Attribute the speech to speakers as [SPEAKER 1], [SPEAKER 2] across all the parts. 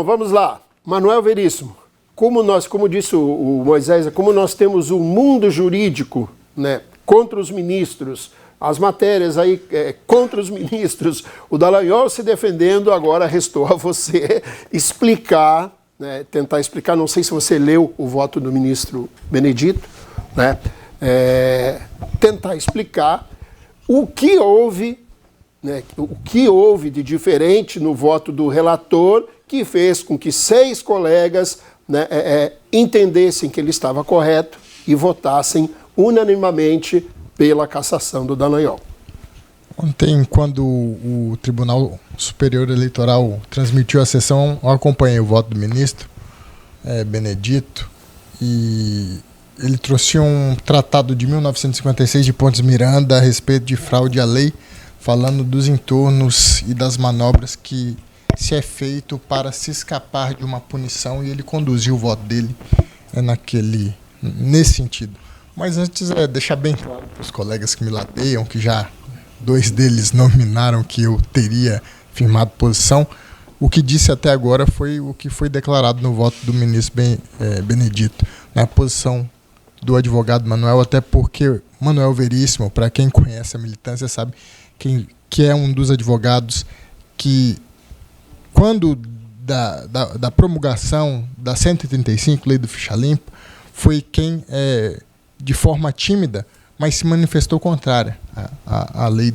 [SPEAKER 1] Então, vamos lá. Manuel Veríssimo, como disse o Moisés, como nós temos o mundo jurídico, né, contra os ministros, as matérias aí contra os ministros, o Dallagnol se defendendo, agora restou a você explicar, né, tentar explicar, não sei se você leu o voto do ministro Benedito, né, tentar explicar o que houve, né, o que houve de diferente no voto do relator que fez com que 6 colegas, né, entendessem que ele estava correto e votassem unanimamente pela cassação do Dallagnol.
[SPEAKER 2] Ontem, quando o Tribunal Superior Eleitoral transmitiu a sessão, eu acompanhei o voto do ministro Benedito, e ele trouxe um tratado de 1956 de Pontes Miranda a respeito de fraude à lei, falando dos entornos e das manobras que se é feito para se escapar de uma punição, e ele conduziu o voto dele nesse sentido. Mas antes, deixar bem claro para os colegas que me lateiam, que já 2 deles nominaram que eu teria firmado posição, o que disse até agora foi o que foi declarado no voto do ministro Benedito, na posição do advogado Manuel, até porque Manuel Veríssimo, para quem conhece a militância, sabe que é um dos advogados que, quando da promulgação da 135, Lei do Ficha Limpa, foi quem, de forma tímida, mas se manifestou contrária à lei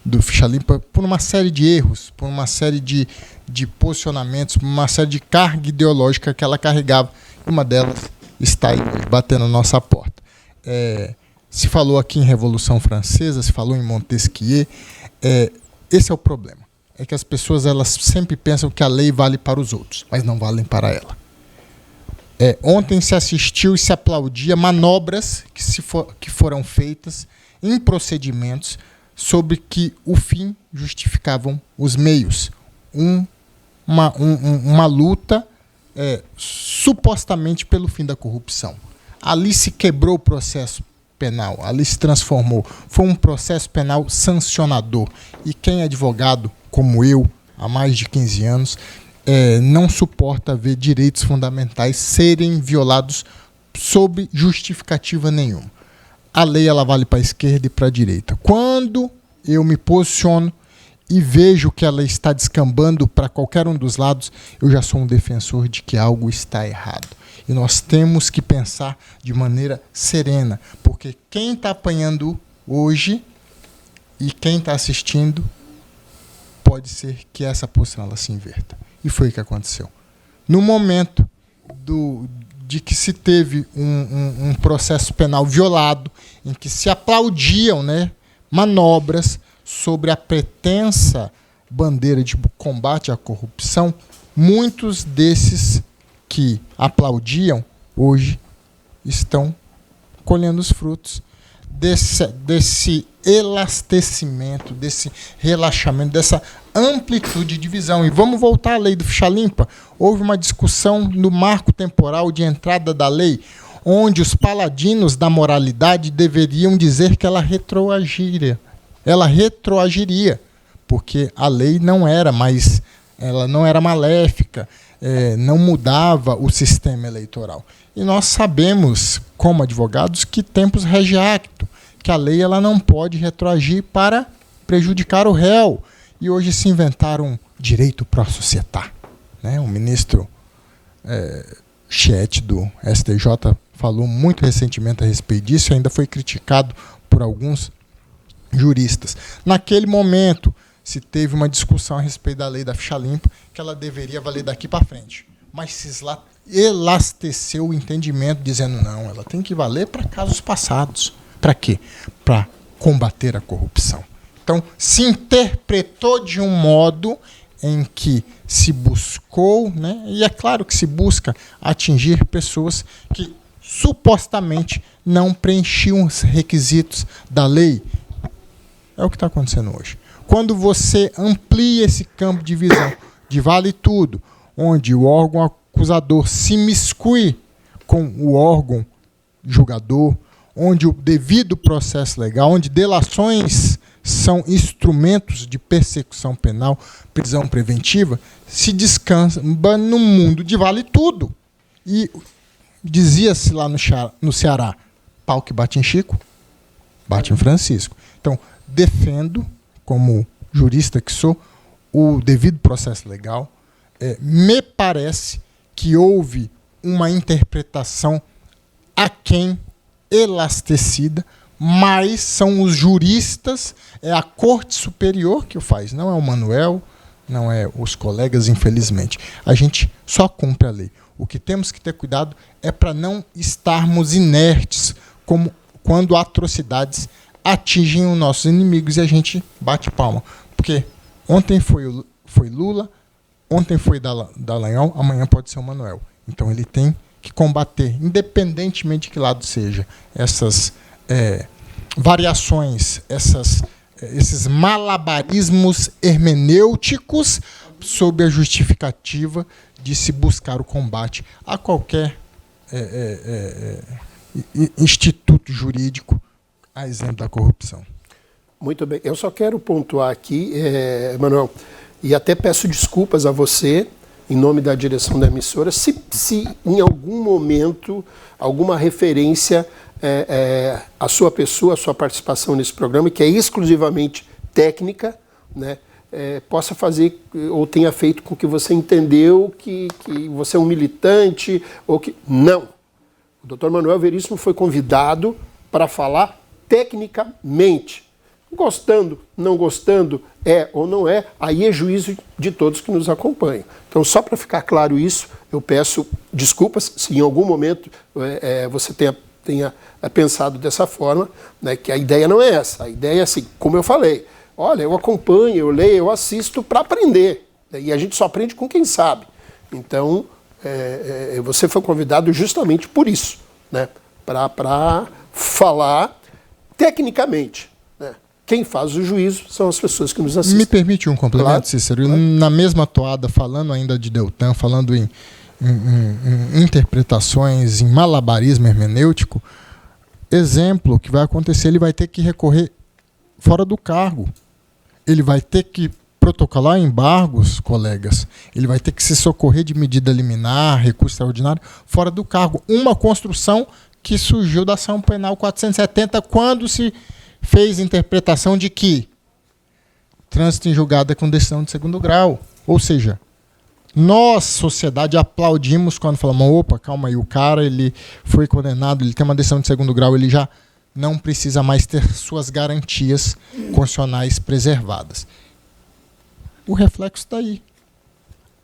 [SPEAKER 2] do Ficha Limpa por uma série de erros, por uma série de posicionamentos, por uma série de carga ideológica que ela carregava. E uma delas está aí batendo na nossa porta. Se falou aqui em Revolução Francesa, se falou em Montesquieu. Esse é o problema. É que as pessoas, elas sempre pensam que a lei vale para os outros, mas não valem para ela. Ontem se assistiu e se aplaudia manobras que foram feitas em procedimentos sobre que o fim justificavam os meios. Uma luta supostamente pelo fim da corrupção. Ali se quebrou o processo penal, ali se transformou. Foi um processo penal sancionador. E quem é advogado, como eu, há mais de 15 anos, não suporta ver direitos fundamentais serem violados sob justificativa nenhuma. A lei, ela vale para a esquerda e para a direita. Quando eu me posiciono e vejo que ela está descambando para qualquer um dos lados, eu já sou um defensor de que algo está errado. E nós temos que pensar de maneira serena, porque quem está apanhando hoje e quem está assistindo, pode ser que essa posição ela se inverta. E foi o que aconteceu. No momento de que se teve um processo penal violado, em que se aplaudiam, né, manobras sobre a pretensa bandeira de combate à corrupção, muitos desses que aplaudiam hoje estão colhendo os frutos desse elastecimento, desse relaxamento, dessa amplitude de visão. E vamos voltar à lei do Ficha Limpa. Houve uma discussão no marco temporal de entrada da lei, onde os paladinos da moralidade deveriam dizer que ela retroagiria. Ela retroagiria, porque a lei não era mais, ela não era maléfica, não mudava o sistema eleitoral. E nós sabemos, como advogados, que tempus rege acto, que a lei ela não pode retroagir para prejudicar o réu. E hoje se inventaram direito pro società, né? O ministro Chieti do STJ falou muito recentemente a respeito disso e ainda foi criticado por alguns juristas. Naquele momento, se teve uma discussão a respeito da lei da Ficha Limpa, que ela deveria valer daqui para frente. Mas se elasteceu o entendimento, dizendo não, ela tem que valer para casos passados. Para quê? Para combater a corrupção. Então, se interpretou de um modo em que se buscou, né, e é claro que se busca atingir pessoas que supostamente não preenchiam os requisitos da lei. É o que está acontecendo hoje. Quando você amplia esse campo de visão de vale tudo, onde o órgão acusador se miscui com o órgão julgador, onde o devido processo legal, onde delações são instrumentos de persecução penal, prisão preventiva, se descansa num mundo de vale tudo. E dizia-se lá no Ceará, pau que bate em Chico, bate em Francisco. Então, defendo, como jurista que sou, o devido processo legal. Me parece que houve uma interpretação aquém, elastecida, mas são os juristas, é a Corte Superior que o faz, não é o Manuel, não é os colegas, infelizmente. A gente só cumpre a lei. O que temos que ter cuidado é para não estarmos inertes, como quando atrocidades atingem os nossos inimigos e a gente bate palma. Porque ontem foi Lula, ontem foi Dallagnol, amanhã pode ser o Manuel. Então ele tem que combater, independentemente de que lado seja, essas variações, esses malabarismos hermenêuticos sob a justificativa de se buscar o combate a qualquer instituto jurídico, a exemplo da corrupção.
[SPEAKER 1] Muito bem. Eu só quero pontuar aqui, Manuel, e até peço desculpas a você, em nome da direção da emissora, se em algum momento, alguma referência à sua pessoa, à sua participação nesse programa, que é exclusivamente técnica, né, possa fazer ou tenha feito com que você entendeu que você é um militante, ou que... Não. O Dr. Manuel Veríssimo foi convidado para falar tecnicamente. Gostando, não gostando, ou não é, aí é juízo de todos que nos acompanham. Então, só para ficar claro isso, eu peço desculpas se em algum momento você tenha pensado dessa forma, né, que a ideia não é essa. A ideia é assim, como eu falei, olha, eu acompanho, eu leio, eu assisto para aprender. Né, e a gente só aprende com quem sabe. Então, você foi convidado justamente por isso, né, para falar tecnicamente. Quem faz o juízo são as pessoas que nos assistem.
[SPEAKER 2] Me permite um complemento,
[SPEAKER 1] claro,
[SPEAKER 2] Cícero?
[SPEAKER 1] Claro.
[SPEAKER 2] Na mesma toada, falando ainda de Deltan, falando em interpretações, em malabarismo hermenêutico, exemplo que vai acontecer, ele vai ter que recorrer fora do cargo. Ele vai ter que protocolar embargos, colegas. Ele vai ter que se socorrer de medida liminar, recurso extraordinário, fora do cargo. Uma construção que surgiu da ação penal 470, quando se fez interpretação de que trânsito em julgado é com decisão de segundo grau. Ou seja, nós, sociedade, aplaudimos quando falamos, opa, calma aí, o cara ele foi condenado, ele tem uma decisão de segundo grau, ele já não precisa mais ter suas garantias constitucionais preservadas. O reflexo está aí.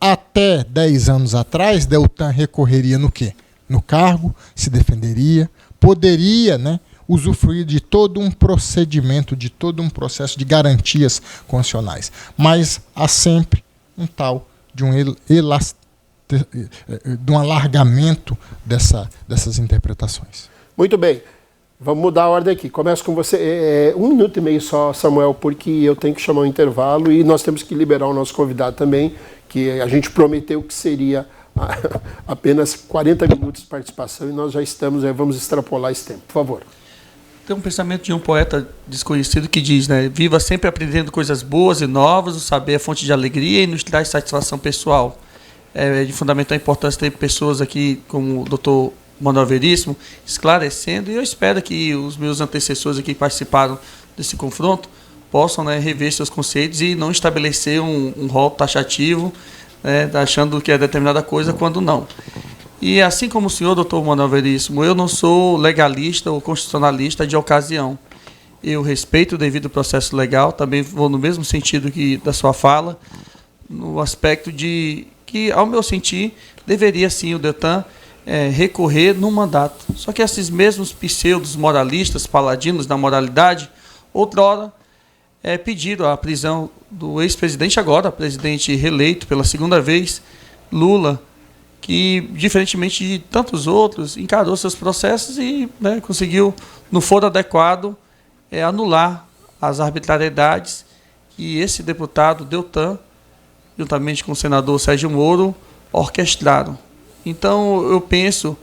[SPEAKER 2] Até 10 anos atrás, Deltan recorreria no quê? No cargo, se defenderia, poderia, né, usufruir de todo um procedimento, de todo um processo de garantias constitucionais. Mas há sempre um tal de um alargamento dessas interpretações.
[SPEAKER 1] Muito bem. Vamos mudar a ordem aqui. Começo com você. 1 minuto e meio só, Samuel, porque eu tenho que chamar um intervalo e nós temos que liberar o nosso convidado também, que a gente prometeu que seria apenas 40 minutos de participação e nós já estamos, vamos extrapolar esse tempo. Por favor.
[SPEAKER 3] Tem um pensamento de um poeta desconhecido que diz, né? Viva sempre aprendendo coisas boas e novas, o saber é fonte de alegria e nos traz satisfação pessoal. É de fundamental importância ter pessoas aqui como o Dr. Manuel Veríssimo esclarecendo, e eu espero que os meus antecessores aqui que participaram desse confronto possam, né, rever seus conceitos e não estabelecer um rol taxativo, né, achando que é determinada coisa quando não. E assim como o senhor, doutor Manuel Veríssimo, eu não sou legalista ou constitucionalista de ocasião. Eu respeito o devido processo legal, também vou no mesmo sentido que da sua fala, no aspecto de que, ao meu sentir, deveria sim o Deltan recorrer no mandato. Só que esses mesmos pseudos moralistas, paladinos da moralidade, outrora pediram a prisão do ex-presidente, agora presidente reeleito pela segunda vez, Lula, que, diferentemente de tantos outros, encarou seus processos e, né, conseguiu, no foro adequado, anular as arbitrariedades que esse deputado Deltan, juntamente com o senador Sérgio Moro, orquestraram. Então, eu penso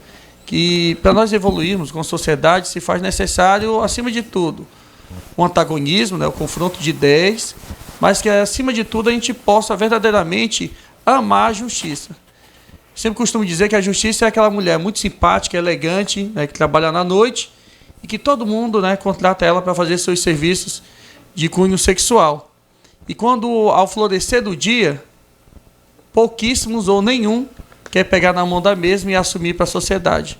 [SPEAKER 3] que, para nós evoluirmos como sociedade, se faz necessário, acima de tudo, o antagonismo, né, o confronto de ideias, mas que, acima de tudo, a gente possa verdadeiramente amar a justiça. Sempre costumo dizer que a justiça é aquela mulher muito simpática, elegante, né, que trabalha na noite e que todo mundo, né, contrata ela para fazer seus serviços de cunho sexual. E quando, ao florescer do dia, pouquíssimos ou nenhum quer pegar na mão da mesma e assumir para a sociedade.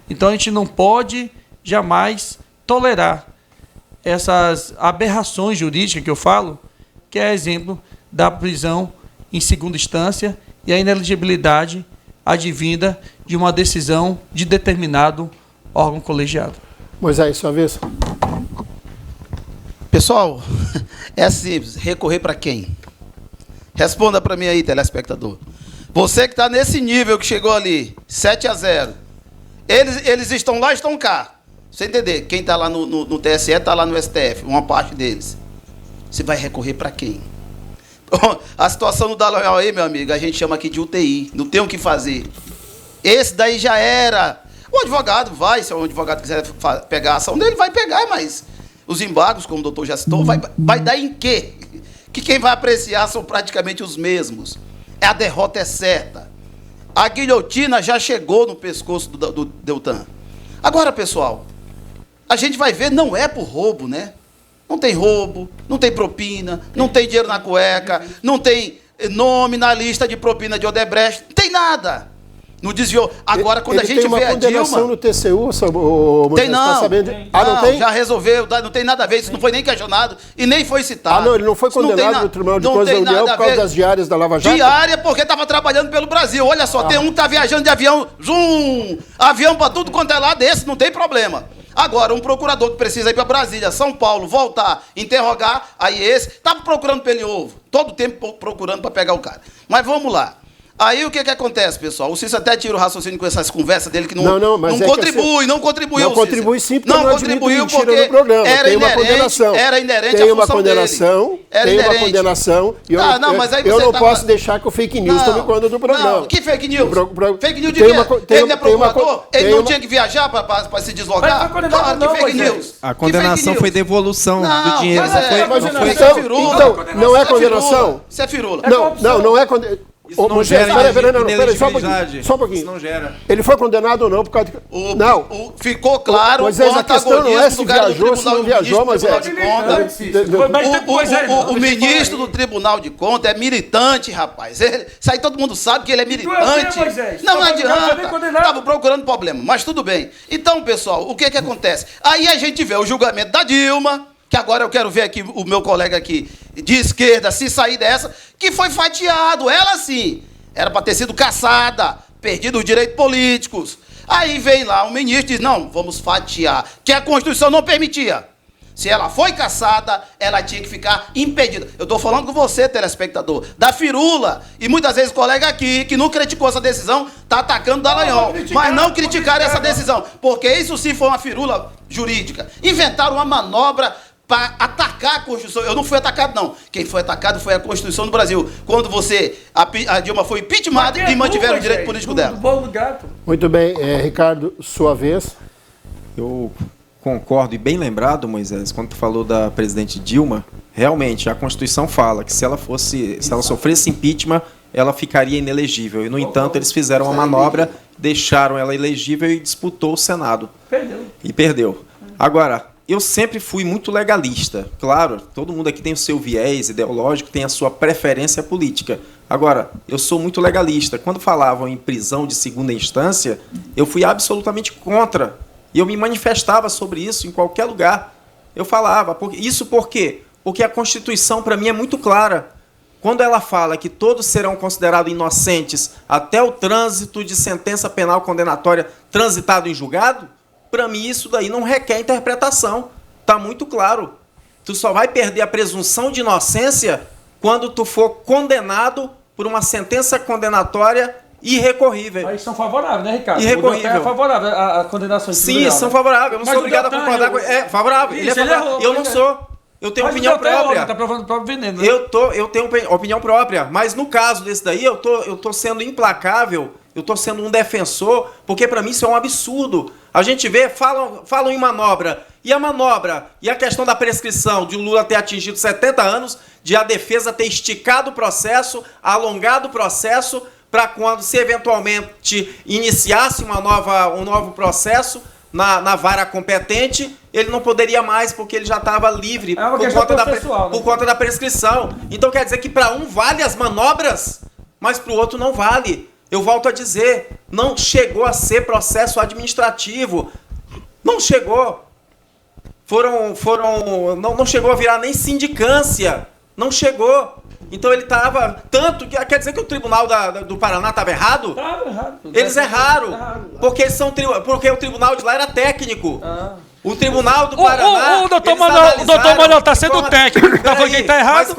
[SPEAKER 3] Então a gente não pode jamais tolerar essas aberrações jurídicas que eu falo, que é exemplo da prisão em segunda instância e a inelegibilidade advinda de uma decisão de determinado órgão colegiado.
[SPEAKER 1] Moisés, sua vez.
[SPEAKER 4] Pessoal, é simples. Recorrer para quem? Responda para mim aí, telespectador. Você que está nesse nível que chegou ali, 7-0. Eles estão lá, estão cá. Você entender, quem está lá no TSE está lá no STF, uma parte deles. Você vai recorrer para quem? A situação do Dallagnol aí, meu amigo, a gente chama aqui de UTI. Não tem o que fazer. Esse daí já era. O advogado vai, se o advogado quiser pegar a ação dele, vai pegar, mas os embargos, como o doutor já citou, vai dar em quê? Que quem vai apreciar são praticamente os mesmos. A derrota é certa. A guilhotina já chegou no pescoço do Deltan. Agora, pessoal, a gente vai ver, não é por roubo, né? Não tem roubo, não tem propina, não tem dinheiro na cueca, não tem nome na lista de propina de Odebrecht, não tem nada. Não desviou. Agora, quando a gente vê a Dilma...
[SPEAKER 1] Tem uma condenação no TCU,
[SPEAKER 4] tem não.
[SPEAKER 1] Tá sabendo?
[SPEAKER 4] Tem.
[SPEAKER 1] Não tem?
[SPEAKER 4] Já resolveu, não tem nada a ver, isso não foi nem questionado e nem foi citado.
[SPEAKER 1] Não, ele não foi condenado no Tribunal de Contas da União por causa das diárias da Lava Jato?
[SPEAKER 4] Diária porque estava trabalhando pelo Brasil. Olha só, tem um que está viajando de avião, avião para tudo quanto é lado, esse não tem problema. Agora, um procurador que precisa ir para Brasília, São Paulo, voltar, interrogar, aí esse, estava procurando pelo em ovo, todo o tempo procurando para pegar o cara. Mas vamos lá. Aí o que acontece, pessoal? O Cícero até tira o raciocínio com essas conversas dele que não contribui, não contribuiu.
[SPEAKER 1] Não contribui sim, porque
[SPEAKER 4] não contribuiu porque
[SPEAKER 1] no programa.
[SPEAKER 4] Era
[SPEAKER 1] tem uma
[SPEAKER 4] inerente,
[SPEAKER 1] condenação.
[SPEAKER 4] Era inerente
[SPEAKER 1] tem
[SPEAKER 4] à
[SPEAKER 1] uma
[SPEAKER 4] função
[SPEAKER 1] condenação,
[SPEAKER 4] dele. Era
[SPEAKER 1] tem
[SPEAKER 4] inerente.
[SPEAKER 1] uma condenação. E
[SPEAKER 4] Mas aí
[SPEAKER 1] eu
[SPEAKER 4] você
[SPEAKER 1] não posso deixar que o fake news tome conta do programa.
[SPEAKER 4] Não, que fake news? Fake news de
[SPEAKER 1] tem
[SPEAKER 4] quê?
[SPEAKER 1] uma,
[SPEAKER 4] Ele não é procurador? Ele não tinha que viajar para se deslocar?
[SPEAKER 3] Claro,
[SPEAKER 4] que fake news.
[SPEAKER 5] A condenação foi devolução do dinheiro.
[SPEAKER 1] Então, não é condenação?
[SPEAKER 4] Isso é firula.
[SPEAKER 1] Não é condenação.
[SPEAKER 5] Isso não gera
[SPEAKER 1] peraí, só um pouquinho.
[SPEAKER 5] Isso não gera.
[SPEAKER 1] Ele foi condenado ou não por causa de... Não.
[SPEAKER 4] Ficou claro
[SPEAKER 1] o a questão não é se viajou, se não viajou, mas
[SPEAKER 4] o ministro do Tribunal de Contas é militante, rapaz. Isso aí todo mundo sabe que ele é militante. Não adianta. Estava procurando problema, mas tudo bem. Então, pessoal, o que acontece? Aí a gente vê o julgamento da Dilma, que agora eu quero ver aqui o meu colega aqui de esquerda se sair dessa, que foi fatiado. Ela sim, era para ter sido caçada, perdido os direitos políticos. Aí vem lá o ministro e diz, não, vamos fatiar, que a Constituição não permitia. Se ela foi caçada, ela tinha que ficar impedida. Eu estou falando com você, telespectador, da firula. E muitas vezes o colega aqui, que não criticou essa decisão, está atacando o Dallagnol. Mas não criticaram essa decisão, porque isso sim foi uma firula jurídica. Inventaram uma manobra para atacar a Constituição. Eu não fui atacado, não. Quem foi atacado foi a Constituição do Brasil. Quando a Dilma foi impeachmentada e mantiveram o direito político dela.
[SPEAKER 1] Muito bem, Ricardo, sua vez.
[SPEAKER 5] Eu concordo, e bem lembrado, Moisés, quando tu falou da presidente Dilma, realmente a Constituição fala que se ela sofresse impeachment, ela ficaria inelegível. E, no entanto, eles fizeram uma manobra, deixaram ela elegível e disputou o Senado. Perdeu. Agora, eu sempre fui muito legalista. Claro, todo mundo aqui tem o seu viés ideológico, tem a sua preferência política. Agora, eu sou muito legalista. Quando falavam em prisão de segunda instância, eu fui absolutamente contra. E eu me manifestava sobre isso em qualquer lugar. Eu falava. Isso por quê? Porque a Constituição, para mim, é muito clara. Quando ela fala que todos serão considerados inocentes até o trânsito de sentença penal condenatória transitado em julgado, para mim, isso daí não requer interpretação. Está muito claro. Tu só vai perder a presunção de inocência quando tu for condenado por uma sentença condenatória irrecorrível.
[SPEAKER 3] Aí são favoráveis, né, Ricardo?
[SPEAKER 5] Irrecorrível.
[SPEAKER 3] É favorável a condenação de
[SPEAKER 5] Sim, são favoráveis. Eu não sou obrigado a concordar com... É favorável. Ele é favorável. Eu não sou. Eu tenho opinião própria.
[SPEAKER 3] Está provando o próprio veneno, né?
[SPEAKER 5] Eu tenho opinião própria. Mas no caso desse daí, eu tô sendo implacável. Eu estou sendo um defensor, porque para mim isso é um absurdo. A gente vê, falam em manobra E a manobra, e a questão da prescrição de o Lula ter atingido 70 anos, de a defesa ter esticado o processo, alongado o processo, para quando se eventualmente iniciasse um novo processo na vara competente, ele não poderia mais, porque ele já estava livre por conta da prescrição. Então quer dizer que para um vale as manobras, mas para o outro não vale. Eu volto a dizer, não chegou a ser processo administrativo. Não chegou. Não chegou a virar nem sindicância. Não chegou. Então ele estava... Tanto que quer dizer que o Tribunal do Paraná estava errado?
[SPEAKER 3] Estava errado.
[SPEAKER 5] Eles erraram. Porque o Tribunal de lá era técnico. O Tribunal do Paraná...
[SPEAKER 3] O doutor Manuel está sendo técnico. Está falando que ele está errado.
[SPEAKER 5] Mas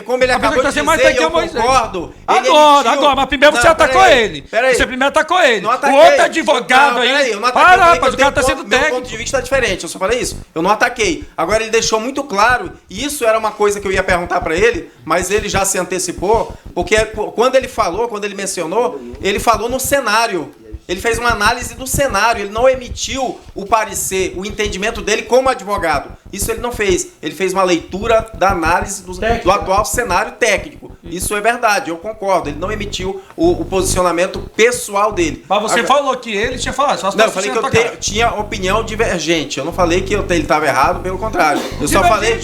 [SPEAKER 5] como ele acabou de dizer, eu concordo.
[SPEAKER 3] Agora, mas primeiro você atacou ele. Você primeiro atacou ele. O outro advogado aí... Para, rapaz, o cara está sendo técnico.
[SPEAKER 5] Meu ponto de vista é diferente, eu só falei isso. Eu não ataquei. Agora ele deixou muito claro, e isso era uma coisa que eu ia perguntar para ele, mas ele já se antecipou, porque quando ele mencionou, ele falou no cenário. Ele fez uma análise do cenário, ele não emitiu o parecer, o entendimento dele como advogado. Isso ele não fez. Ele fez uma leitura da análise do atual cenário técnico. Isso é verdade, eu concordo. Ele não emitiu o posicionamento pessoal dele.
[SPEAKER 3] Mas você falou que ele tinha falado.
[SPEAKER 5] Não, eu falei que eu tinha opinião divergente. Eu não falei que ele estava errado, pelo contrário. Eu só falei...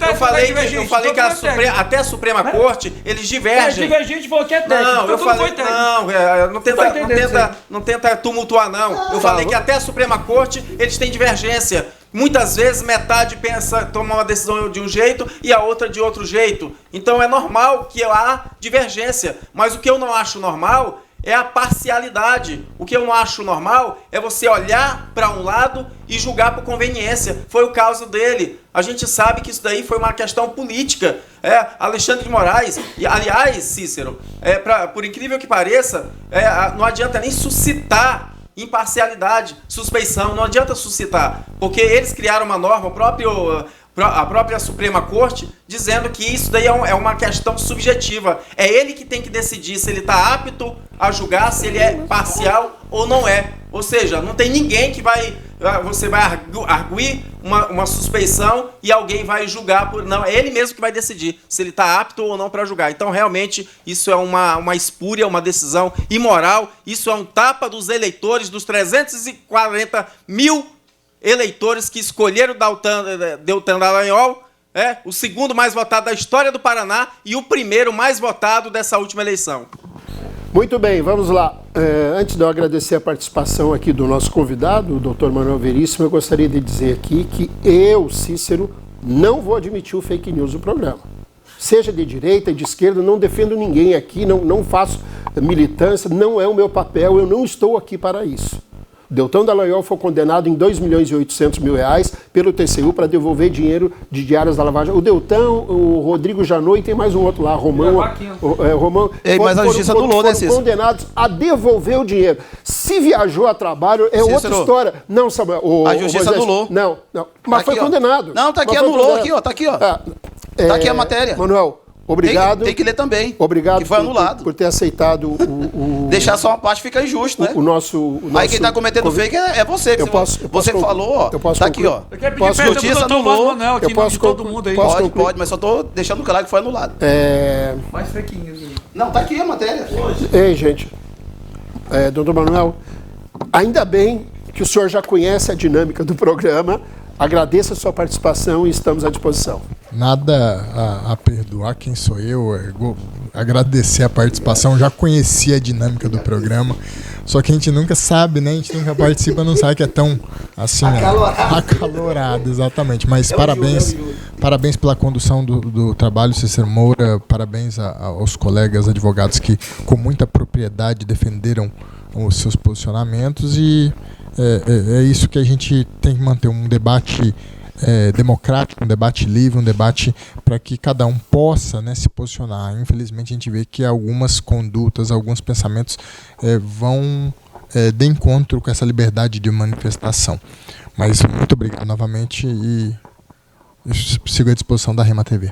[SPEAKER 5] Eu falei que até a Suprema Corte, eles divergem.
[SPEAKER 3] Divergente falou que é técnico.
[SPEAKER 5] Não, eu falei... Não tenta tumultuar, não. Eu falei que até a Suprema Corte eles têm divergência. Muitas vezes metade toma uma decisão de um jeito e a outra de outro jeito. Então é normal que há divergência. Mas o que eu não acho normal é a parcialidade. O que eu não acho normal é você olhar para um lado e julgar por conveniência. Foi o caso dele. A gente sabe que isso daí foi uma questão política. Alexandre de Moraes, e aliás, Cícero, por incrível que pareça, não adianta nem suscitar imparcialidade, suspeição, não adianta suscitar, porque eles criaram uma norma, a própria Suprema Corte, dizendo que isso daí é uma questão subjetiva. É ele que tem que decidir se ele está apto a julgar, se ele é parcial ou não é. Ou seja, não tem ninguém que você vai arguir uma suspeição e alguém vai julgar não, é ele mesmo que vai decidir se ele está apto ou não para julgar. Então, realmente, isso é uma espúria, uma decisão imoral, isso é um tapa dos eleitores, dos 340 mil eleitores que escolheram Deltan Dallagnol, o segundo mais votado da história do Paraná e o primeiro mais votado dessa última eleição.
[SPEAKER 1] Muito bem, vamos lá. Antes de eu agradecer a participação aqui do nosso convidado, o Dr. Manuel Veríssimo, eu gostaria de dizer aqui que eu, Cícero, não vou admitir o fake news do programa. Seja de direita, de esquerda, não defendo ninguém aqui, não faço militância, não é o meu papel, eu não estou aqui para isso. Deltan Dallagnol foi condenado em R$2.800.000 pelo TCU para devolver dinheiro de diárias da Lava Jato. O Deltan, o Rodrigo Janot e tem mais um outro lá, Romão.
[SPEAKER 4] Mas a justiça anulou, né, Cícero?
[SPEAKER 1] Foram condenados a devolver o dinheiro. Se viajou a trabalho,
[SPEAKER 4] Cícero,
[SPEAKER 1] outra história. Não, Samuel.
[SPEAKER 4] A justiça anulou.
[SPEAKER 1] Não. Mas foi condenado.
[SPEAKER 4] Não, tá aqui, anulou aqui, ó. Tá aqui, ó. Tá aqui a matéria.
[SPEAKER 1] Manuel, obrigado.
[SPEAKER 4] Tem que ler também.
[SPEAKER 1] Obrigado
[SPEAKER 4] que foi anulado.
[SPEAKER 1] por ter aceitado
[SPEAKER 4] Deixar só uma parte fica injusto, né?
[SPEAKER 1] O nosso
[SPEAKER 4] aí quem tá cometendo fake é você. Você falou, ó. Tá aqui, ó.
[SPEAKER 3] A justiça anulou. Eu posso todo mundo aí.
[SPEAKER 4] Pode, mas só tô deixando claro que foi anulado.
[SPEAKER 3] Mais fake news.
[SPEAKER 4] Não, tá aqui a matéria.
[SPEAKER 1] Ei, gente. Doutor Manuel, ainda bem que o senhor já conhece a dinâmica do programa. Agradeço a sua participação e estamos à disposição.
[SPEAKER 2] Nada a perdoar, quem sou eu, agradecer a participação, já conhecia a dinâmica do programa, só que a gente nunca sabe, né? A gente nunca participa, não sabe que é tão assim, acalorado, exatamente. Mas parabéns pela condução do trabalho, Cícero Moura, parabéns aos colegas advogados que com muita propriedade defenderam os seus posicionamentos e é isso que a gente tem que manter, um debate democrático, um debate livre, um debate para que cada um possa, né, se posicionar. Infelizmente a gente vê que algumas condutas, alguns pensamentos vão de encontro com essa liberdade de manifestação. Mas muito obrigado novamente e sigo à disposição da Rema TV.